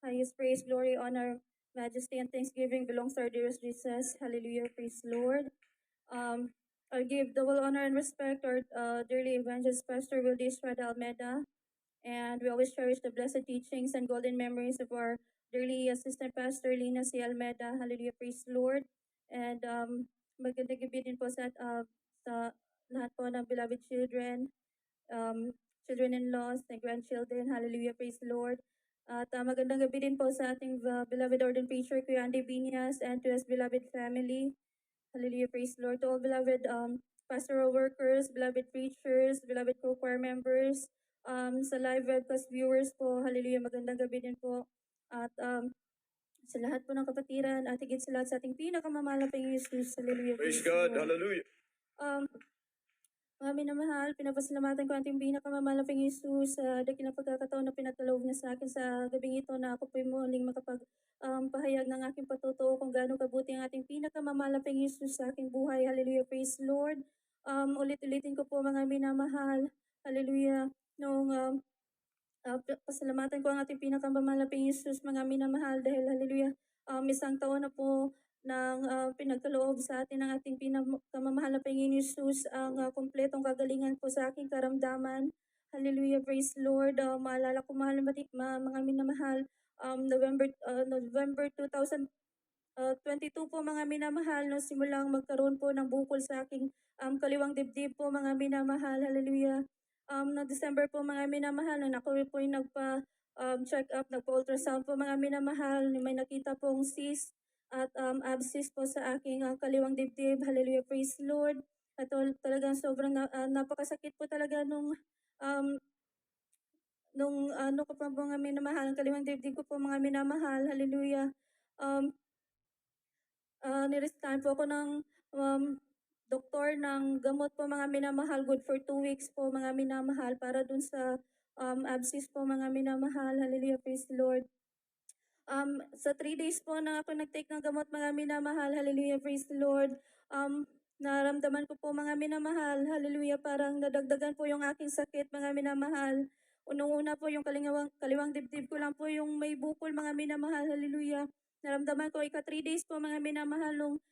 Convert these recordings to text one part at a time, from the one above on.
Highest praise, glory, honor, majesty, and thanksgiving belongs to our dearest Jesus. Hallelujah, praise the Lord. I give double honor and respect to our dearly evangelist Pastor Wildy Estrada Almeida, and we always cherish the blessed teachings and golden memories of our dearly assistant pastor Lina C. Almeida. Hallelujah, praise the Lord. And magandang gabi din po sa lahat po ng beloved children, children-in-laws, and grandchildren. Hallelujah, praise the Lord. At magandang gabi din po sa ating beloved ordained preacher, Kuya Andy Binias, and to his beloved family. Hallelujah, praise the Lord. To all beloved pastoral workers, beloved preachers, beloved co-choir members, sa live webcast viewers po, hallelujah, magandang gabi din po. At sa lahat po ng kapatiran, at higit sa lahat sa ating pinakamamahal na Panginoon Jesus, hallelujah, Praise the God. Lord. Hallelujah. Mga minamahal, pinapasalamatan ko ating pinakamamahal na Panginoon Jesus sa dakilang pagkakataon na pinagkaloob niya sa akin sa gabing ito na ako po'y muling pahayag ng aking patutuo kung gaano kabuti ang ating pinakamamahal na Panginoon Jesus sa aking buhay. Hallelujah, praise the Lord. Ulit-ulitin ko po mga minamahal. Hallelujah. Pasalamatan ko ang ating pinakamamahal na Panginoon Jesus, mga minamahal, dahil hallelujah, isang taon na po ng pinagkaloob sa atin ng ating pinakamamahal na Panginoon Jesus, ang kumpletong kagalingan po sa aking karamdaman. Hallelujah, praise the Lord. Maalala ko mahal na mga minamahal, November 2022 po mga minamahal, no, simulang magkaroon po ng bukol sa aking kaliwang dibdib po mga minamahal. Hallelujah. Na December po mga minamahal, nang ako po yung check up, nagpa-ultrasound po mga minamahal, may nakita pong cyst at abscess po sa aking kaliwang dibdib. Hallelujah, praise the Lord. At talagang sobrang napakasakit po talaga um, nung ano ko po mga minamahal, ang kaliwang dibdib ko po mga minamahal. Hallelujah. Nirestahan po ako ng doktor ng gamot po mga minamahal, good for 2 weeks po mga minamahal, para dun sa abscess po mga minamahal. Hallelujah, praise the Lord. Sa 3 days po na ako nag-take ng gamot mga minamahal, hallelujah, praise the Lord. Naramdaman ko po mga minamahal, hallelujah, parang nadagdagan po yung aking sakit mga minamahal. Unang-una po yung kaliwang dibdib ko lang po yung may bukol mga minamahal, hallelujah. Naramdaman ko 3 days po mga minamahal nung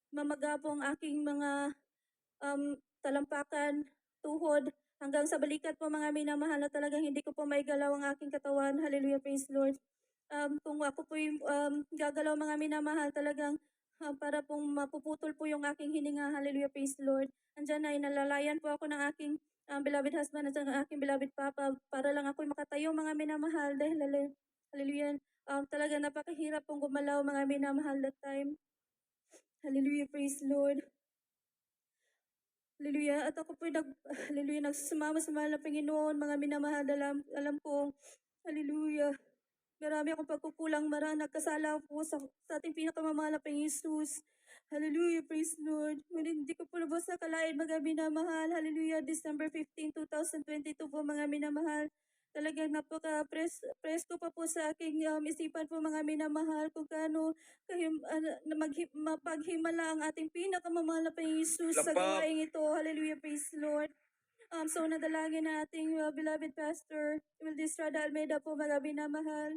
mamaga po ang aking mga talampakan, tuhod, hanggang sa balikat po mga minamahal, na talagang hindi ko po maigalaw ang aking katawan. Hallelujah, praise the Lord. Kung ako po yung gagalaw mga minamahal, talagang para pong mapuputol po yung aking hininga. Hallelujah, praise the Lord. Andyan ay nalalayan po ako ng aking beloved husband at ng aking beloved papa para lang ako'y makatayo mga minamahal, dahil hallelujah, talaga napakahirap pong gumalaw mga minamahal that time. Hallelujah, praise the Lord. Hallelujah. At ako po hallelujah, nagsusumama sa mahal na Panginoon, mga minamahal, alam ko, hallelujah, marami akong pagkukulang, nagkasala po sa ating pinakamamahal na Panginoon Jesus. Hallelujah, praise the Lord. Ngunit hindi ko po lubos nakalain mga minamahal. Hallelujah, December 15, 2022 po mga minamahal. Talagang presko pa po sa aking isipan po mga minamahal kung gaano mapaghimala ang ating pinakamamahal na Panginoon Jesus sa Lapap. gawaing ito. Hallelujah, praise the Lord. So nadalangin na ating beloved pastor, Wildy Estrada Almeida po mga minamahal.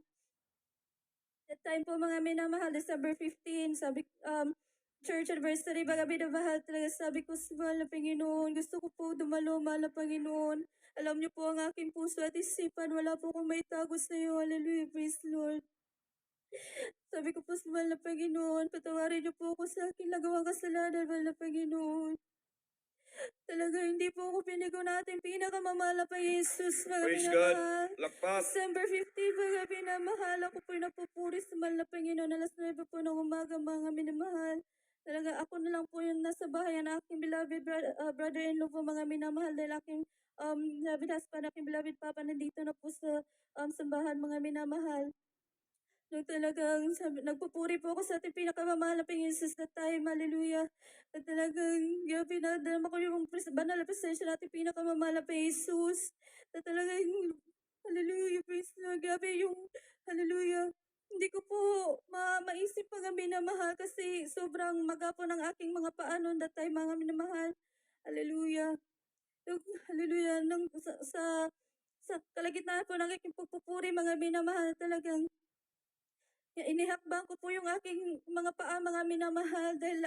That time po mga minamahal, December 15, sabi, church anniversary, mga minamahal, talaga sabi ko sa mahal na Panginoon, gusto ko po dumalo, mahal na Panginoon. Alam niyo po ang aking puso at isipan, wala po akong maitago sa iyo. Hallelujah, praise the Lord. Sabi ko po sa mahal na Panginoon, patawarin niyo po ako sa aking nagawang kasalanan, mahal na Panginoon. Talaga hindi po ako pinigo natin pinakamamahal na Jesus, mga Praise minamahal. God. Lakpak. December 15, mga minamahal, ako po napupuri sa mahal na Panginoon. Alas 9 po ng umaga, mga minamahal. Talaga ako na lang po yung nasa bahay ng aking beloved brother-in-law po, mga minamahal, dahil aking beloved husband, aking beloved papa, nandito na po sa sambahan, mga minamahal. Nung talagang nagpupuri po ako sa ating pinakamamahal na Panginoon Jesus that time, hallelujah. At talagang pinadama ko yung banal na presensya natin pinakamamahal na Panginoon Jesus. At talagang, hallelujah, praise the Lord. Grabe yung, hallelujah. Hindi ko po maisip mga minamahal kasi sobrang maga po ng aking mga paa noon that time, mga minamahal. Hallelujah. Hallelujah. sa kalagitnaan po ng aking pagpupuri, mga minamahal, talagang inihakbang ko po yung aking mga paa, mga minamahal, dahil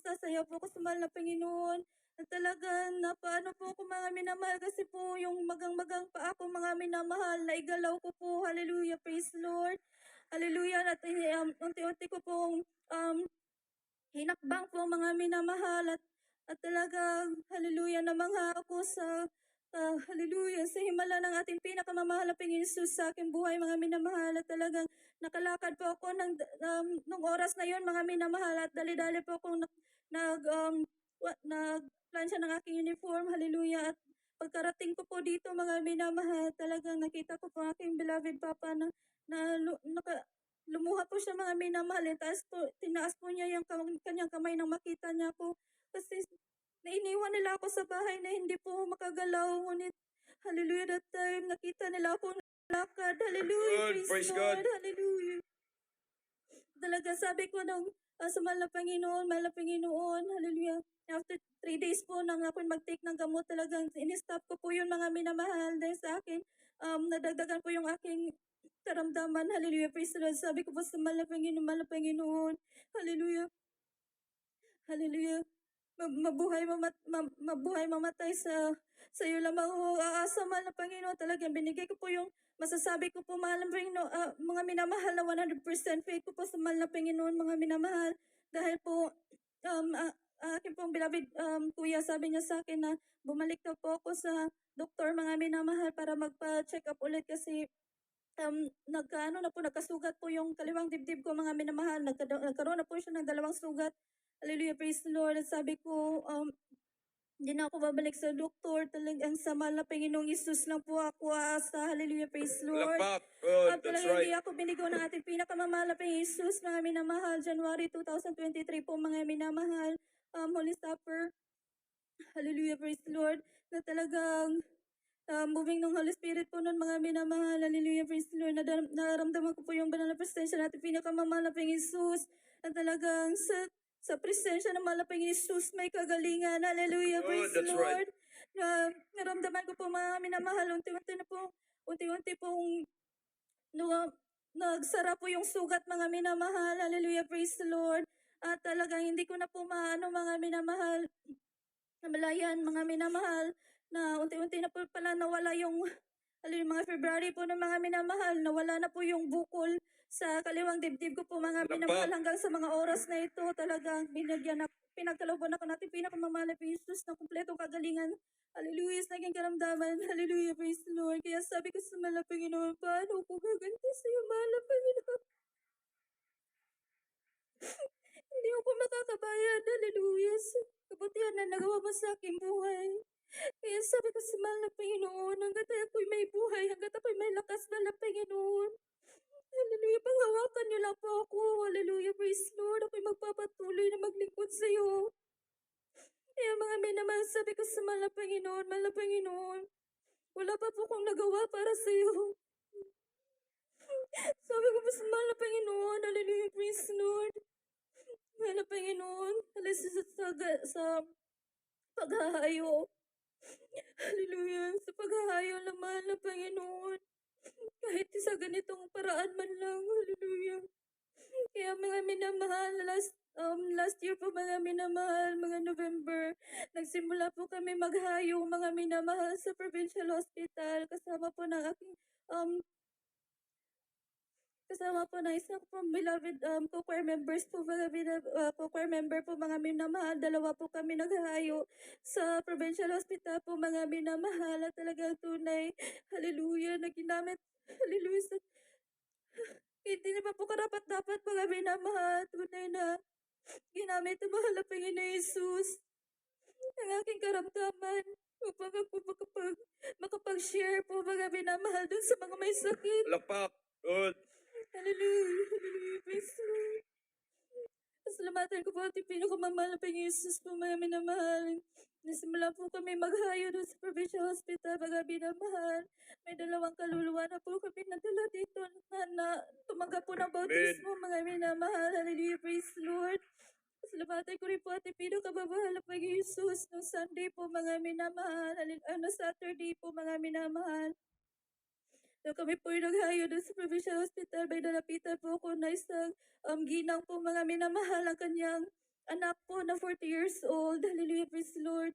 sasayaw po ako sa mahal na Panginoon. At talagang napaano po ako, mga minamahal, kasi po yung magang-magang paa ko, mga minamahal, naigalaw ko po. Hallelujah, praise Lord. Hallelujah. At unti-unti ko pong hinakbang po, mga minamahal, at talagang hallelujah, namangha ako sa hallelujah, sa himala ng ating pinakamamahal na Panginoon Jesus sa aking buhay, mga minamahal. At talagang nakalakad po ako nung oras na yon, mga minamahal, at dali-dali po akong nagplansya ng aking uniform, hallelujah. At pagkarating ko po dito, mga minamahal, talagang nakita ko po aking beloved Papa na lumuha po siya, mga minamahal, tinaas po niya yung kanyang kamay nang makita niya ako. Kasi nainiwan nila ako sa bahay na hindi po ako makagalaw. Ngunit, hallelujah, that time, nakita nila ako lakad. Hallelujah, Good, praise praise God. Lord, hallelujah. Talaga sabi ko sa mahal na Panginoon, mahal na Panginoon, hallelujah. After 3 days po nang ako mag-take ng gamot, talagang in-stop ko po yun, mga minamahal, dahil sa akin, nadagdagan po yung aking karamdaman. Hallelujah, praise the Lord. Sabi ko po sa mahal na Panginoon, hallelujah, hallelujah. Mabuhay mamatay sa iyo lamang ako aasa, mahal na Panginoon. Talagang binigay ko po yung masasabi ko po, mahal na Panginoon, mga minamahal, na 100% faith ko po sa mahal na Panginoon, mga minamahal. Dahil po, aking pong beloved kuya, sabi niya sa akin na bumalik daw po ako sa doktor, mga minamahal, para magpa-check up ulit, kasi nagkasugat po yung kaliwang dibdib ko, mga minamahal. Nagkaroon na po siya ng 2 sugat. Hallelujah, praise the Lord. At sabi ko, hindi na ako babalik sa doktor. Talagang sa mahal na Panginoong Isus lang po ako aasa. Hallelujah, praise the Lord. Lapak. Good, At that's talagang hindi right. ako binigo ng ating pinakamamahal na Panginoong Isus, mga minamahal. January 2023 po, mga minamahal. Holy Supper. Hallelujah, praise the Lord. Na talagang moving ng Holy Spirit po nun, mga minamahal. Hallelujah, praise the Lord. Nararamdaman ko po yung banal na presensya natin, pinakamamahal na Panginoon Jesus. At talagang sa presensya ng mahal na Panginoon Jesus, may kagalingan. Hallelujah, Good, praise the that's right. Lord. Naramdaman ko po, mga minamahal, unti-unti pong no, nagsara po yung sugat, mga minamahal. Hallelujah, praise the Lord. At talagang hindi ko na po maano, mga minamahal, namalayan, mga minamahal, na unti-unti na po pala nawala yung, mga February po ng mga minamahal, nawala na po yung bukol sa kaliwang dibdib ko po, mga minamahal. Lapak. Hanggang sa mga oras na ito, talagang pinagkalooban ako natin pinakamamahal na Jesus ng kumpletong kagalingan. Hallelujah, sa naging karamdaman. Hallelujah, praise the Lord. Kaya sabi ko sa mahal na Panginoon, paano ko gaganti sa iyo, mahal na Panginoon? Hindi ako makakabayad. Hallelujah. Sa kabutihan na nagawa mo sa aking buhay. Kaya sabi ko sa mahal na Panginoon, hanggat ako'y may buhay, hanggat ako'y may lakas, mahal na Panginoon. Hallelujah, panghawakan niyo lang po ako. Hallelujah, praise Lord. Ako'y magpapatuloy na maglingkod sa iyo. Kaya mga minamahal, sabi ko sa mahal na Panginoon, wala pa po akong nagawa para sa iyo. Sabi ko po sa mahal na Panginoon, hallelujah, praise Lord. Mahal na Panginoon, sa paghahayo. Hallelujah, sa paghahayo ng mahal na Panginoon. Kahit sa ganitong paraan man lang, hallelujah. Kaya mga minamahal, last year po, mga minamahal, mga November, nagsimula po kami maghayo, mga minamahal, sa provincial hospital, kasama po na isang po beloved co-choir members po, co-choir member po, mga minamahal. 2 po kami naghahayo sa provincial hospital po, mga minamahal. At talagang tunay, hallelujah, na ginamit, hallelujah, hindi na po karapat-dapat, mga minamahal. Tunay na ginamit ang mahal na Panginoon Jesus ang aking karamdaman upang ako makapag-share po, mga minamahal, dun sa mga may sakit. Lapak. Good. Hallelujah, hallelujah, praise the Lord. Pasalamatan ko po ating pinakamamahal na Panginoon Jesus po, mga minamahal. Nasimula po kami maghayo doon sa provincial hospital, mga minamahal. May 2 kaluluwa na po kami nadala dito na tumanggap po ng bautismo, mga minamahal. Hallelujah, praise the Lord. Pasalamatan ko rin po ating pinakamamahal na Panginoong Hesus nung Sunday po mga minamahal, Saturday po mga minamahal. Nung kami po yung naghayo dun sa Provincial Hospital, may nalapitan po ako na isang ginang po mga minamahal ang kanyang anak po na 40 years old. Hallelujah, praise the Lord.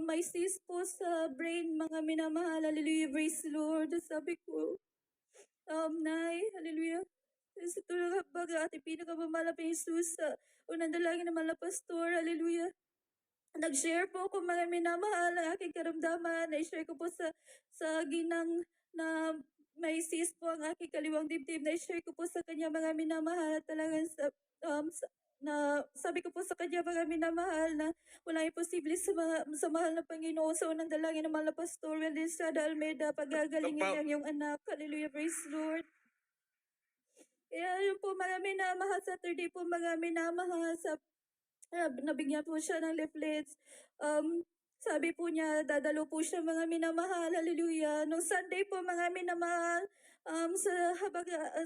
May cyst po sa brain mga minamahal. Hallelujah, praise the Lord. Sabi ko, Nay, hallelujah. Sa tulong baga ating pinakamamahal na Jesus sa unang dalangin naman na pastor, hallelujah. Nag-share po ako mga minamahal ang aking karamdaman. Na-share ko po sa ginang na may cyst po ang aking kaliwang dibdib. Na-share ko po sa kanya mga minamahal. Talagang na sabi ko po sa kanya mga minamahal na walang imposible sa mahal na Panginoon sa unang dalangin ng mahal na pastor Estrada Almeida pagagalingin niya yung anak. Hallelujah, praise the Lord. Kaya yun po mga minamahal, Saturday po mga minamahal, nabigyan po siya ng leaflets. Sabi po niya, dadalo po siya mga minamahal, hallelujah. Nung Sunday po mga minamahal,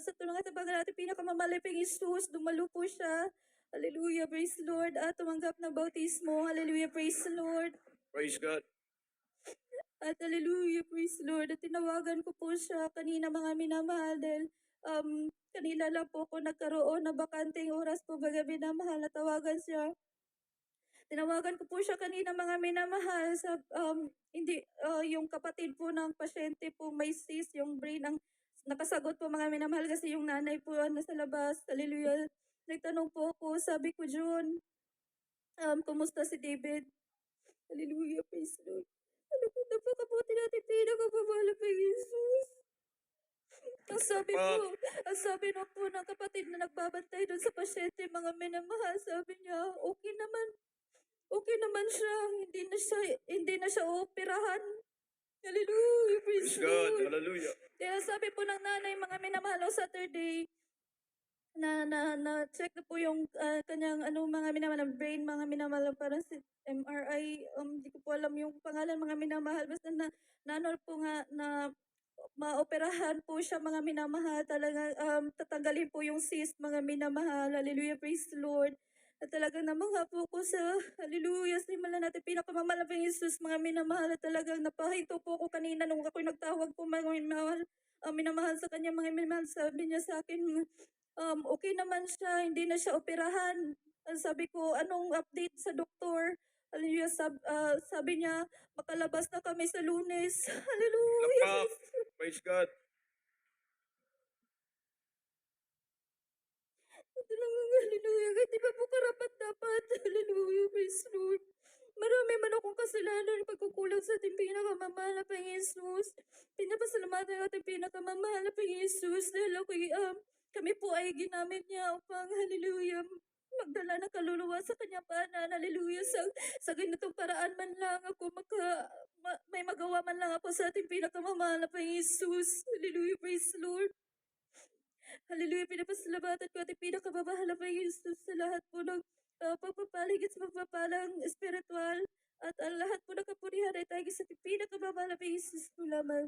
sa tulong at habaga natin pinakamaliping Jesus, dumalo po siya. Hallelujah, praise the Lord. At tumanggap ng bautismo, hallelujah, praise the Lord. Praise God. At hallelujah, praise the Lord. At tinawagan ko po siya kanina mga minamahal dahil kanina lang po ako nagkaroon na bakanting oras po baga minamahal. Natawagan siya. Tinawagan ko po siya kanina mga minamahal sa hindi yung kapatid po ng pasyente po may cyst yung brain ang nakasagot po mga minamahal kasi yung nanay po nasa labas. Hallelujah. Nagtanong po ako, sabi ko, June, kumusta si David? Hallelujah, praise the Lord. Ano po, napakabuti natin pinakapamahal pa Jesus. Ang sabi na po ng kapatid na nagbabantay doon sa pasyente, mga minamahal, sabi niya, okay naman siya, hindi na siya ooperahan. Hallelujah, praise Praise the God. Lord. Hallelujah. Kaya sabi po ng nanay, mga minamahal, o Saturday, na check na po yung kanyang mga minamahal ng brain, mga minamahal, parang si MRI, hindi ko po alam yung pangalan, mga minamahal, basta po nga na maoperahan po siya mga minamahal, talaga tatanggalin po yung cyst mga minamahal, hallelujah, praise the Lord. At talagang namangha po ko sa hallelujah, simulan natin pinakamamahal na Jesus mga minamahal, at talagang napahinto po ako kanina nung ako'y nagtawag po mga minamahal, minamahal sa kanya mga minamahal, sabi niya sa akin, okay naman siya, hindi na siya operahan. Sabi ko, anong update sa doktor? Hallelujah, sabi niya, makalabas na kami sa Lunes. Hallelujah. Lapak. Praise God. Talagang hallelujah. Kahit di ba po karapat dapat. Hallelujah, praise the Lord. Marami man akong kasalanan, pagkukulang sa ating pinakamamahal na Panginoon Jesus. Pinapasalamatan natin pinakamamahal na Panginoon Jesus dahil kami po ay ginamit niya upang, hallelujah, magdala ng kaluluwa sa kanyang paanan. Hallelujah. Sa ganitong paraan man lang ako may magawa man lang ako sa ating pinakamamahal na Panginoon Jesus. Hallelujah, praise the Lord. Hallelujah, pinapasalamatan ko at pinakababahal na Jesus sa lahat po ng pagpapaligid sa pagpapalang espiritual at ang lahat po ng kapurihan ay tayo sa pinakababahal na Jesus po lamang.